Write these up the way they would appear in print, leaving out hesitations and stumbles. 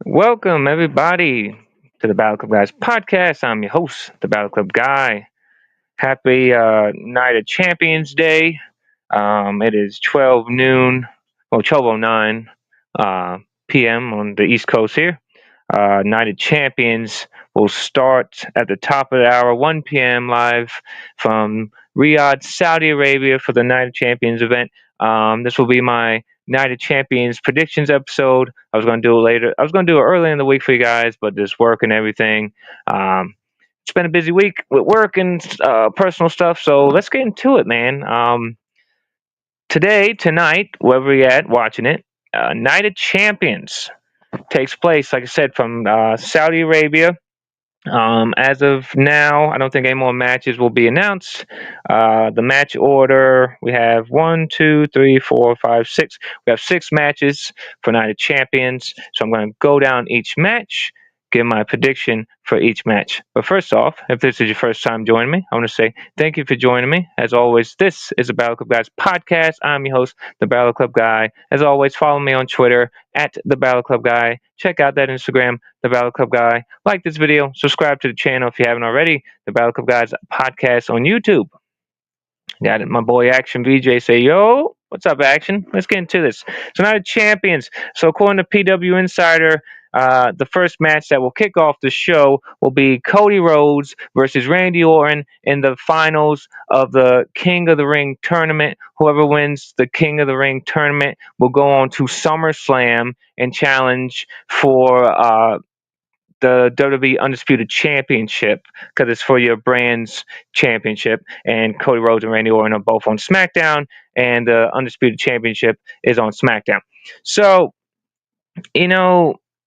Welcome, everybody, to the Battle Club Guys podcast. I'm your host, the Battle Club Guy. Happy Night of Champions Day. It is 12 noon, well, 12:09 p.m. on the East Coast here. Night of Champions will start at the top of the hour, 1 p.m. live from Riyadh, Saudi Arabia for the Night of Champions event. This will be my Night of Champions predictions episode. I was going to do it later. I was going to do it early in the week for you guys, but this work and everything. It's been a busy week with work and personal stuff, so let's get into it, man. Tonight, wherever you're at watching it, Night of Champions takes place, like I said, from Saudi Arabia. As of now, I don't think any more matches will be announced. The match order, we have one, two, three, four, five, six. We have six matches for Night of Champions. So I'm going to go down each match, give my prediction for each match. But first off, if this is your first time joining me, I want to say thank you for joining me. As always, this is the Battle Club Guys podcast. I'm your host, the Battle Club Guy. As always, follow me on Twitter at the Battle Club Guy. Check out that Instagram, the Battle Club Guy. Like this video, subscribe to the channel if you haven't already. The Battle Club Guys podcast on YouTube. Got it. My boy Action VJ say, yo, what's up, Action? Let's get into this. So now the champions. So according to PW Insider, the first match that will kick off the show will be Cody Rhodes versus Randy Orton in the finals of the King of the Ring tournament. Whoever wins the King of the Ring tournament will go on to SummerSlam and challenge for the WWE Undisputed Championship because it's for your brand's championship. And Cody Rhodes and Randy Orton are both on SmackDown, and the Undisputed Championship is on SmackDown. So,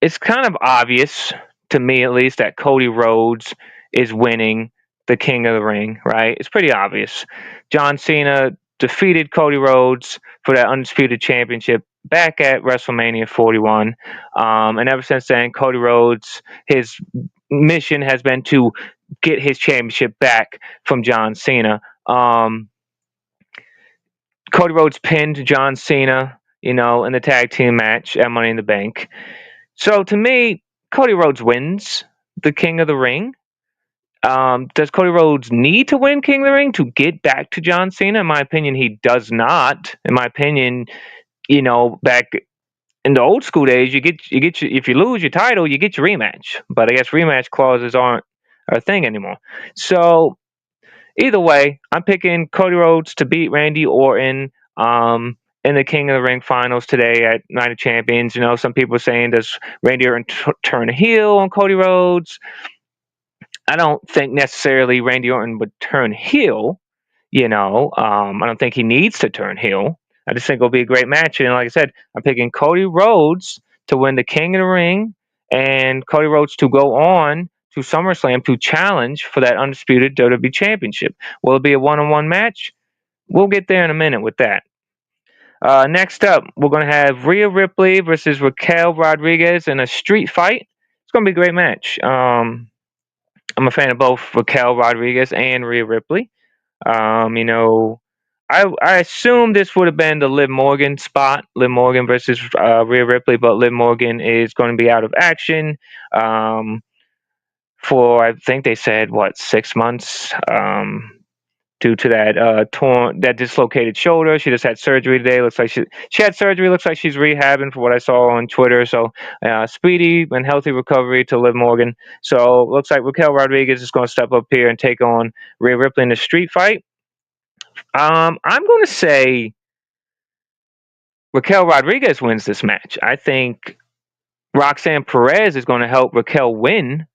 it's kind of obvious to me, at least, that Cody Rhodes is winning the King of the Ring, right? It's pretty obvious. John Cena defeated Cody Rhodes for that Undisputed Championship back at WrestleMania 41. And ever since then, Cody Rhodes, his mission has been to get his championship back from John Cena. Cody Rhodes pinned John Cena, in the tag team match at Money in the Bank. So to me, Cody Rhodes wins the King of the Ring. Does Cody Rhodes need to win King of the Ring to get back to John Cena? In my opinion, he does not. In my opinion, back in the old school days, if you lose your title, you get your rematch. But I guess rematch clauses aren't a thing anymore. So either way, I'm picking Cody Rhodes to beat Randy Orton in the King of the Ring finals today at Night of Champions. Some people are saying, does Randy Orton turn heel on Cody Rhodes? I don't think necessarily Randy Orton would turn heel. I don't think he needs to turn heel. I just think it'll be a great match. And like I said, I'm picking Cody Rhodes to win the King of the Ring and Cody Rhodes to go on to SummerSlam to challenge for that undisputed WWE Championship. Will it be a one-on-one match? We'll get there in a minute with that. Next up, we're going to have Rhea Ripley versus Raquel Rodriguez in a street fight. It's going to be a great match. I'm a fan of both Raquel Rodriguez and Rhea Ripley. I assume this would have been the Liv Morgan spot, Liv Morgan versus Rhea Ripley, but Liv Morgan is going to be out of action for, I think they said, 6 months due to that dislocated shoulder. She just had surgery today. Looks like she had surgery. Looks like she's rehabbing for what I saw on Twitter. So speedy and healthy recovery to Liv Morgan. So looks like Raquel Rodriguez is going to step up here and take on Rhea Ripley in a street fight. I'm going to say Raquel Rodriguez wins this match. I think Roxanne Perez is going to help Raquel win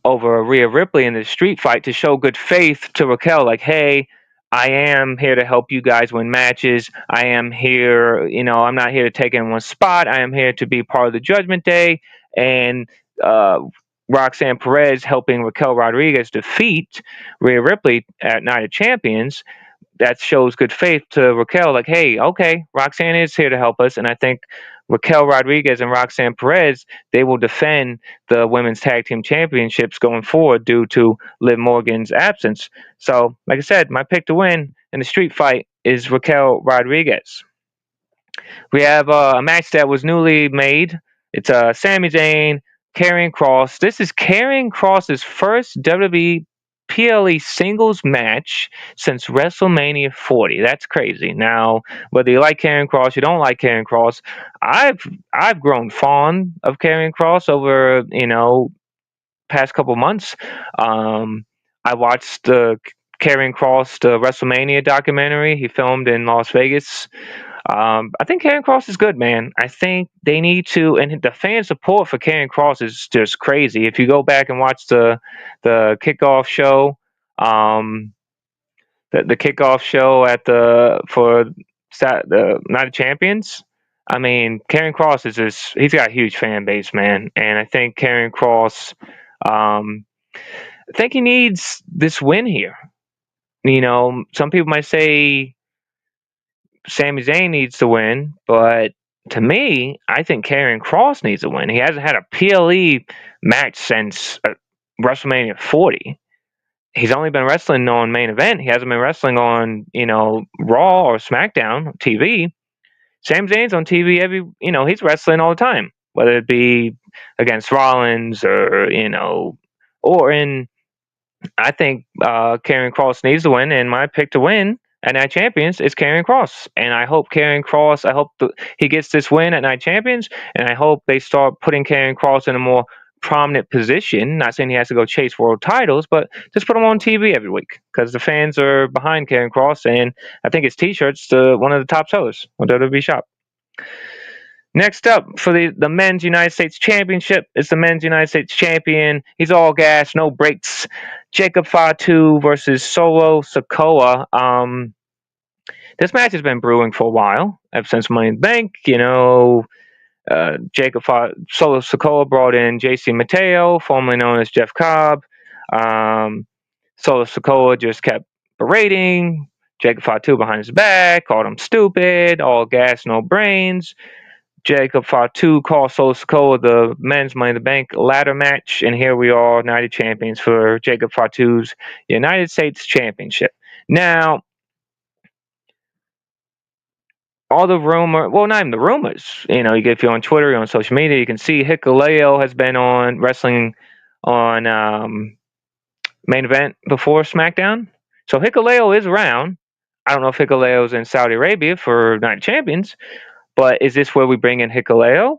over Rhea Ripley in this street fight to show good faith to Raquel. Like, hey, I am here to help you guys win matches. I am here, I'm not here to take anyone's spot. I am here to be part of the Judgment Day. And Roxanne Perez helping Raquel Rodriguez defeat Rhea Ripley at Night of Champions, that shows good faith to Raquel. Like, hey, okay, Roxanne is here to help us. And I think Raquel Rodriguez and Roxanne Perez, they will defend the women's tag team championships going forward due to Liv Morgan's absence. So, like I said, my pick to win in the street fight is Raquel Rodriguez. We have a match that was newly made It's Sami Zayn, Karrion Kross. This is Karrion Kross's first WWE PLE singles match since WrestleMania 40. That's crazy. Now, whether you like Karrion Kross, you don't like Karrion Kross, I've I've grown fond of Karrion Kross over past couple months. Um, I watched the Karrion Kross the WrestleMania documentary he filmed in Las Vegas. I think Karrion Kross is good, man. I think they need to, and the fan support for Karrion Kross is just crazy. If you go back and watch the kickoff show, um, the kickoff show at the Night of Champions. I mean, Karrion Kross is just he's got a huge fan base, man, and I think Karrion Kross, um, I think he needs this win here. Some people might say Sami Zayn needs to win, but to me, I think Karrion Kross needs to win. He hasn't had a PLE match since WrestleMania 40. He's only been wrestling on main event. He hasn't been wrestling on, Raw or SmackDown TV. Sami Zayn's on TV he's wrestling all the time, whether it be against Rollins or, Orton. I think Karrion Kross needs to win, and my pick to win at Night Champions is Karrion Kross. And I hope he gets this win at Night Champions, and I hope they start putting Karrion Kross in a more prominent position. Not saying he has to go chase world titles, but just put him on TV every week because the fans are behind Karrion Kross, and I think his T-shirt's one of the top sellers on WWE Shop. Next up for the Men's United States Championship, it's the Men's United States Champion. He's all gas, no brakes. Jacob Fatu versus Solo Sikoa. This match has been brewing for a while, ever since Money in the Bank. Solo Sikoa brought in JC Mateo, formerly known as Jeff Cobb. Solo Sikoa just kept berating Jacob Fatu behind his back, called him stupid, all gas, no brains. Jacob Fatu called Solo Sikoa the men's Money in the Bank ladder match, and here we are, United Champions for Jacob Fatu's United States Championship. Now, all the not even the rumors, if you're on Twitter, you're on social media, you can see Hikuleo has been on wrestling on main event before SmackDown. So Hikuleo is around. I don't know if Hikuleo's in Saudi Arabia for Night Champions, but is this where we bring in Hikuleo?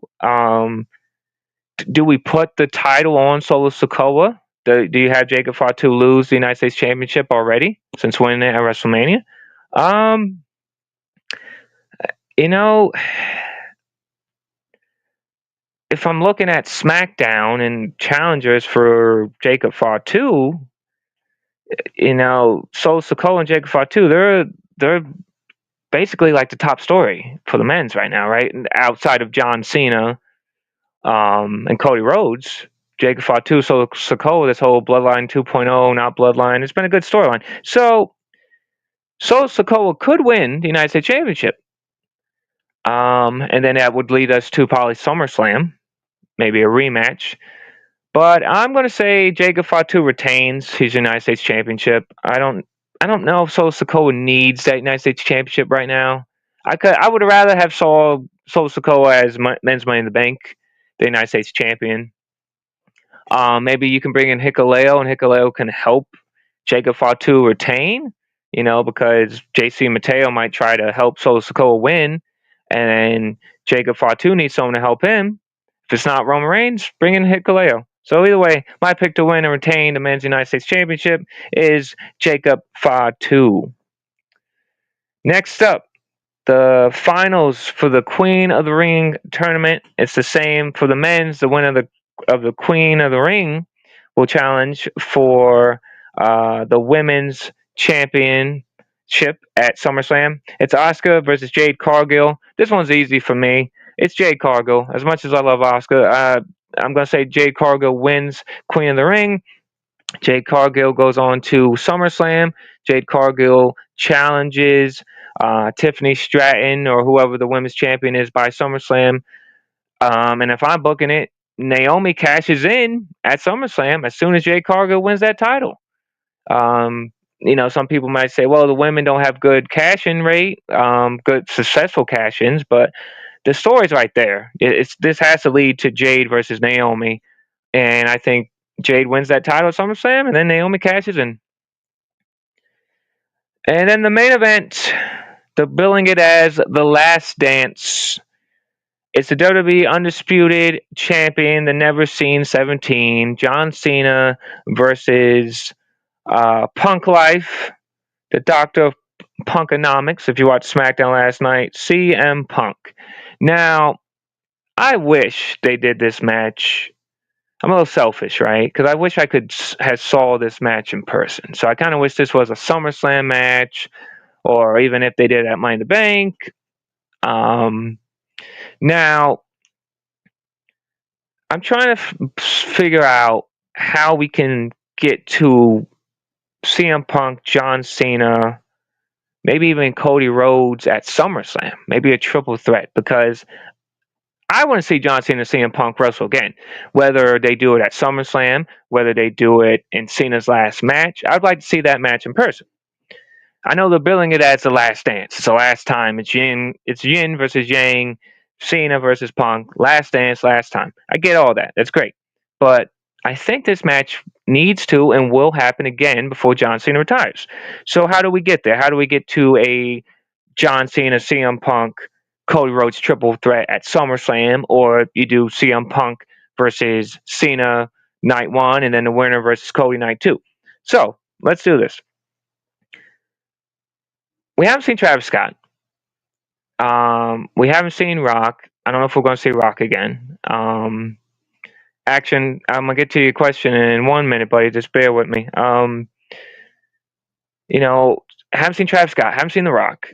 Do we put the title on Solo Sikoa? Do you have Jacob Fatu lose the United States Championship already since winning it at WrestleMania? You know, if I'm looking at SmackDown and challengers for Jacob Fatu, Solo Sikoa and Jacob Fatu, they're basically like the top story for the men's right now, right? Outside of John Cena and Cody Rhodes, Jacob Fatu, Solo Sikoa, this whole Bloodline 2.0, not Bloodline, it's been a good storyline. So Solo Sikoa could win the United States Championship. And then that would lead us to probably SummerSlam, maybe a rematch. But I'm going to say Jacob Fatu retains his United States Championship. I don't know if Solo Sikoa needs that United States Championship right now. I would rather have Solo Sikoa as men's Money in the Bank, the United States champion. Maybe you can bring in Hikuleo, and Hikuleo can help Jacob Fatu retain. Because JC Mateo might try to help Solo Sikoa win, and Jacob Fatu needs someone to help him. If it's not Roman Reigns, bring in Hikuleo. So either way, my pick to win and retain the Men's United States Championship is Jacob Fatu. Next up, the finals for the Queen of the Ring tournament. It's the same for the men's. The winner of the Queen of the Ring will challenge for the women's championship at SummerSlam. It's Asuka versus Jade Cargill. This one's easy for me. It's Jade Cargill. As much as I love Asuka, I'm going to say Jade Cargill wins Queen of the Ring. Jade Cargill goes on to SummerSlam. Jade Cargill challenges Tiffany Stratton or whoever the women's champion is by SummerSlam. And if I'm booking it, Naomi cashes in at SummerSlam as soon as Jade Cargill wins that title. Some people might say, well, the women don't have good cash-in rate, good successful cash-ins, but the story's right there. This has to lead to Jade versus Naomi, and I think Jade wins that title at SummerSlam, and then Naomi cashes in. And then the main event, they're billing it as The Last Dance. It's the WWE Undisputed Champion, the Never Seen 17, John Cena versus Punk Life, the Doctor of Punkonomics, if you watched SmackDown last night, CM Punk. Now, I wish they did this match. I'm a little selfish, right? Because I wish I could have saw this match in person. So I kind of wish this was a SummerSlam match, or even if they did at Money in the Bank. Now, I'm trying to figure out how we can get to CM Punk, John Cena, maybe even Cody Rhodes at SummerSlam, maybe a triple threat, because I want to see John Cena and CM Punk wrestle again. Whether they do it at SummerSlam, whether they do it in Cena's last match, I'd like to see that match in person. I know they're billing it as The Last Dance. It's the last time. It's Yin versus Yang, Cena versus Punk. Last dance, last time. I get all that. That's great. But I think this match needs to and will happen again before John Cena retires. So how do we get there? How do we get to a John Cena, CM Punk, Cody Rhodes triple threat at SummerSlam, or you do CM Punk versus Cena night one, and then the winner versus Cody night two? So let's do this. We haven't seen Travis Scott. We haven't seen Rock. I don't know if we're going to see Rock again. Action. I'm gonna get to your question in 1 minute, buddy. Just bear with me. You know, haven't seen Travis Scott. Haven't seen The Rock.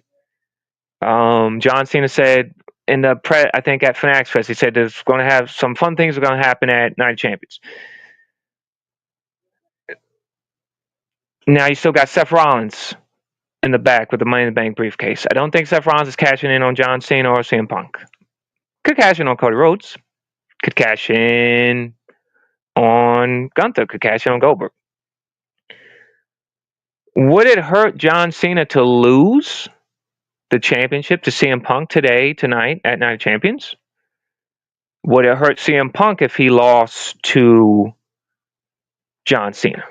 John Cena said in the I think at Fanatics Fest, he said there's going to have some fun things are going to happen at Night of Champions. Now you still got Seth Rollins in the back with the Money in the Bank briefcase. I don't think Seth Rollins is cashing in on John Cena or CM Punk. Could cash in on Cody Rhodes. Could cash in on Gunther. Could cash in on Goldberg. Would it hurt John Cena to lose the championship to CM Punk tonight at Night of Champions? Would it hurt CM Punk if he lost to John Cena?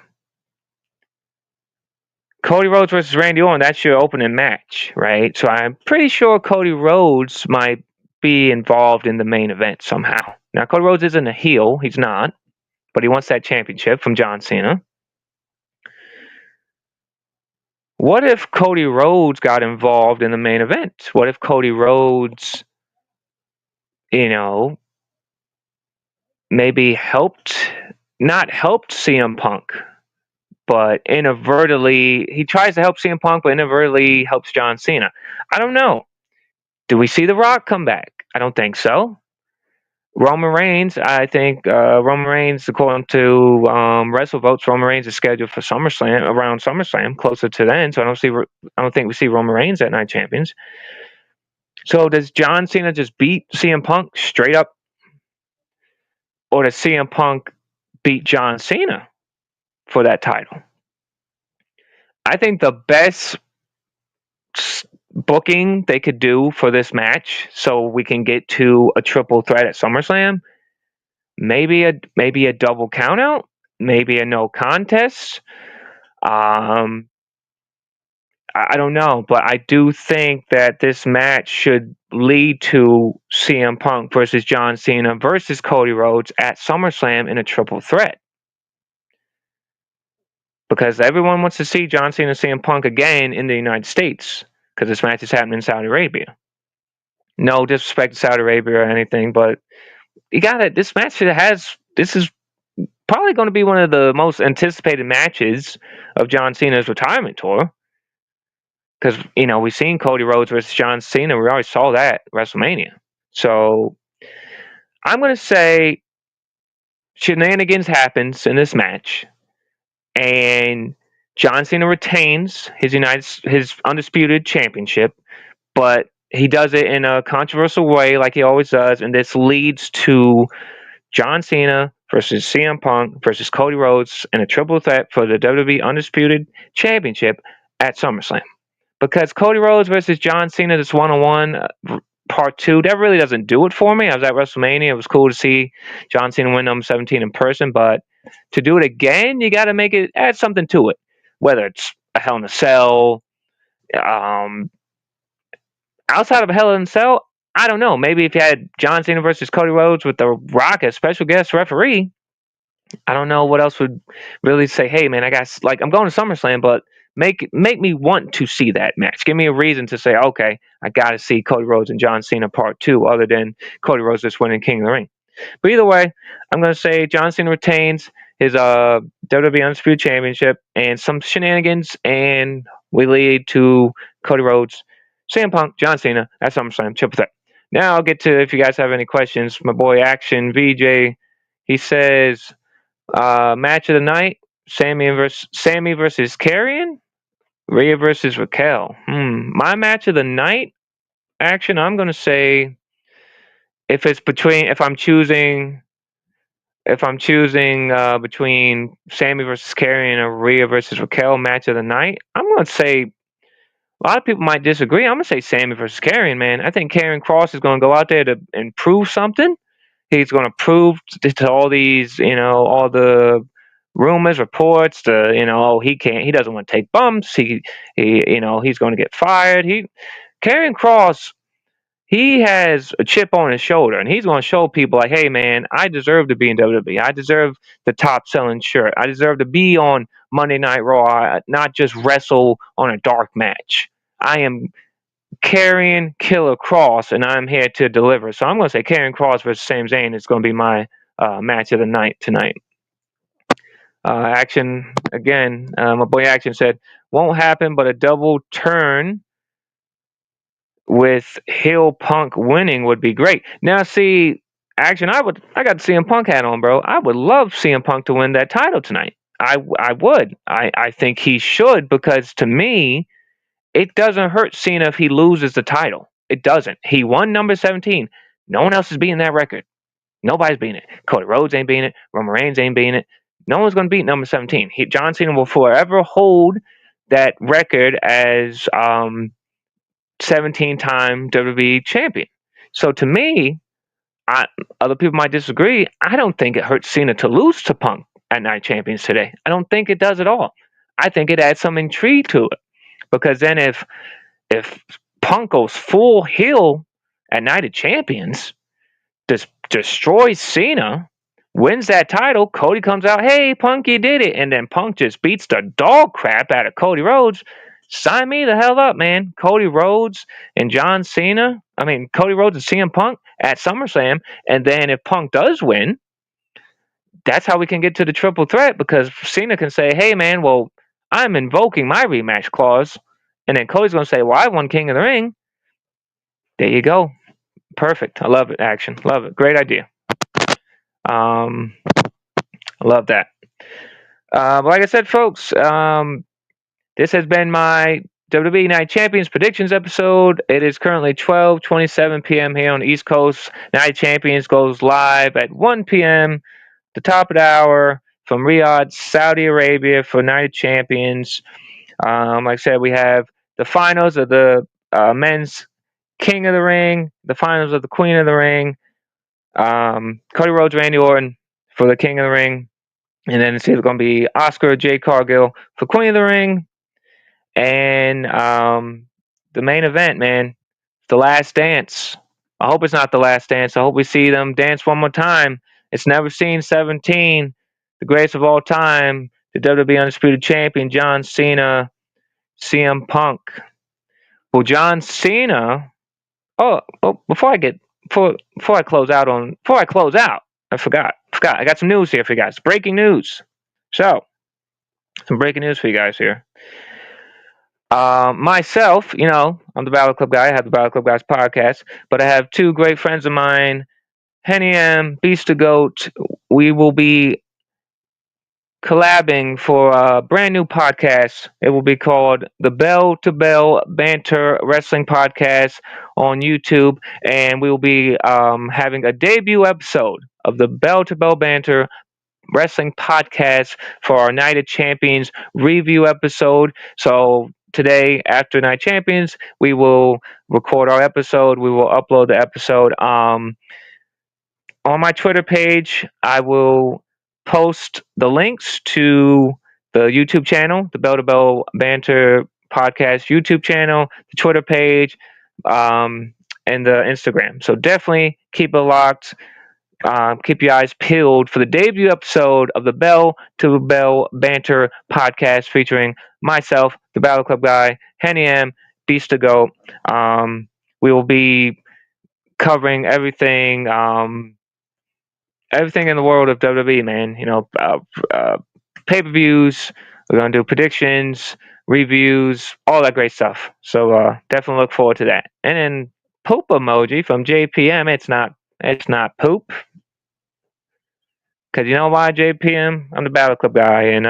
Cody Rhodes versus Randy Orton, that's your opening match, right? So I'm pretty sure Cody Rhodes might be involved in the main event somehow. Now, Cody Rhodes isn't a heel. He's not. But he wants that championship from John Cena. What if Cody Rhodes got involved in the main event? What if Cody Rhodes, maybe not helped CM Punk, but inadvertently, he tries to help CM Punk, but inadvertently helps John Cena? I don't know. Do we see The Rock come back? I don't think so. Roman Reigns, I think Roman Reigns, according to WrestleVotes, Roman Reigns is scheduled for SummerSlam, around SummerSlam, closer to then. So I don't think we see Roman Reigns at Night Champions. So does John Cena just beat CM Punk straight up, or does CM Punk beat John Cena for that title? I think the best booking they could do for this match, so we can get to a triple threat at SummerSlam, maybe a double countout, maybe a no contest. I don't know, but I do think that this match should lead to CM Punk versus John Cena versus Cody Rhodes at SummerSlam in a triple threat. Because everyone wants to see John Cena and CM Punk again in the United States, because this match is happening in Saudi Arabia. No disrespect to Saudi Arabia or anything, but you got it. This match this is probably going to be one of the most anticipated matches of John Cena's retirement tour. Because, we've seen Cody Rhodes versus John Cena. We already saw that at WrestleMania. So I'm going to say shenanigans happens in this match, and John Cena retains his undisputed championship, but he does it in a controversial way like he always does, and this leads to John Cena versus CM Punk versus Cody Rhodes in a triple threat for the WWE Undisputed Championship at SummerSlam. Because Cody Rhodes versus John Cena, this one-on-one, Part 2. That really doesn't do it for me. I was at WrestleMania. It was cool to see John Cena win number 17 in person, but to do it again, you got to add something to it. Whether it's a Hell in a Cell, um, outside of a Hell in a Cell, I don't know. Maybe if you had John Cena versus Cody Rhodes with The Rock as special guest referee, I don't know what else would really say, hey man, I'm going to SummerSlam, but make me want to see that match. Give me a reason to say, okay, I got to see Cody Rhodes and John Cena Part 2, other than Cody Rhodes just winning King of the Ring. But either way, I'm going to say John Cena retains his WWE Undisputed Championship and some shenanigans, and we lead to Cody Rhodes, CM Punk, John Cena at SummerSlam Triple Threat. Now I'll get to if you guys have any questions. My boy Action VJ, he says, match of the night: Sammy versus Karrion, Rhea versus Raquel. My match of the night, Action. I'm going to say if I'm choosing between Sammy versus Karrion or Rhea versus Raquel match of the night, I'm going to say a lot of people might disagree. I'm going to say Sammy versus Karrion, man. I think Karrion Kross is going to go out there to improve something. He's going to prove to all these, all the rumors, reports, he doesn't want to take bumps. He's going to get fired. Karrion Kross, he has a chip on his shoulder, and he's going to show people like, hey, man, I deserve to be in WWE. I deserve the top-selling shirt. I deserve to be on Monday Night Raw, not just wrestle on a dark match. I am Karrion Killer Kross, and I'm here to deliver. So I'm going to say Karrion Kross versus Sami Zayn is going to be my match of the night tonight. Action, again, my boy Action said, won't happen, but a double turn with heel Punk winning would be great. Now, see, Action, I got the CM Punk hat on, bro. I would love CM Punk to win that title tonight. I would. I think he should, because to me, it doesn't hurt Cena if he loses the title. It doesn't. He won number 17. No one else is beating that record. Nobody's beating it. Cody Rhodes ain't beating it. Roman Reigns ain't beating it. No one's going to beat number 17. John Cena will forever hold that record as 17-time WWE champion. So to me, other people might disagree. I don't think it hurts Cena to lose to Punk at Night Champions today. I don't think it does at all. I think it adds some intrigue to it. Because then if Punk goes full heel at Night of Champions, destroys Cena, wins that title, Cody comes out, hey, Punk, you did it. And then Punk just beats the dog crap out of Cody Rhodes. Sign me the hell up, man. Cody Rhodes and CM Punk at SummerSlam. And then if Punk does win, that's how we can get to the triple threat, because Cena can say, hey, man, well, I'm invoking my rematch clause. And then Cody's going to say, well, I won King of the Ring. There you go. Perfect. I love it, Action. Love it. Great idea. I love that. But like I said, folks, this has been my WWE Night Champions predictions episode. It is currently 12:27 p.m. here on the East Coast. Night Champions goes live at 1 p.m., the top of the hour, from Riyadh, Saudi Arabia, for Night Champions. Like I said, we have the finals of the men's King of the Ring, the finals of the Queen of the Ring, Cody Rhodes, Randy Orton for the King of the Ring, and then it's either going to be Oscar or Jade Cargill for Queen of the Ring, and the main event, man, the Last Dance. I hope it's not the Last Dance. I hope we see them dance one more time. It's never seen 17, the greatest of all time, the WWE Undisputed Champion, John Cena, CM Punk. Well, John Cena. Oh, before I close out, I forgot. I got some news here for you guys. Breaking news. So, some breaking news for you guys here. Myself, I'm the Battle Club guy. I have the Battle Club Guys podcast, but I have two great friends of mine, Henny M, Beast the Goat. We will be collabing for a brand new podcast. It will be called the Bell to Bell Banter Wrestling Podcast on YouTube, and we will be having a debut episode of the Bell to Bell Banter Wrestling Podcast for our Night of Champions review episode. So today after Night Champions, we will record our episode. We will upload the episode. On my Twitter page, I will post the links to the YouTube channel, the Bell to Bell Banter Podcast YouTube channel, the Twitter page, and the Instagram. So definitely keep it locked. Keep your eyes peeled for the debut episode of the Bell to Bell Banter Podcast featuring myself, the Battle Club guy, Henny M, Beast to Go. We will be covering everything in the world of WWE, man. Pay-per-views. We're gonna do predictions, reviews, all that great stuff. So definitely look forward to that. And then poop emoji from JPM. It's not poop. Cause you know why, JPM? I'm the Battle Club guy, and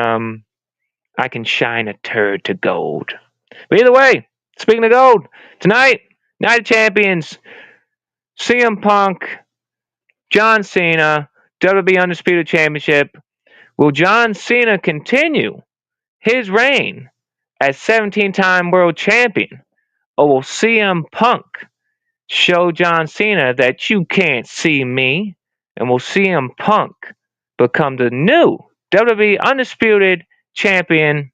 I can shine a turd to gold. But either way, speaking of gold, tonight, Night of Champions, CM Punk, John Cena, WWE Undisputed Championship. Will John Cena continue his reign as 17-time world champion? Or will CM Punk show John Cena that you can't see me? And will CM Punk become the new WWE Undisputed Champion?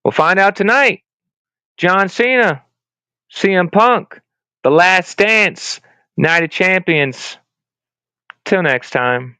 We'll find out tonight. John Cena, CM Punk, The Last Dance, Night of Champions. Till next time.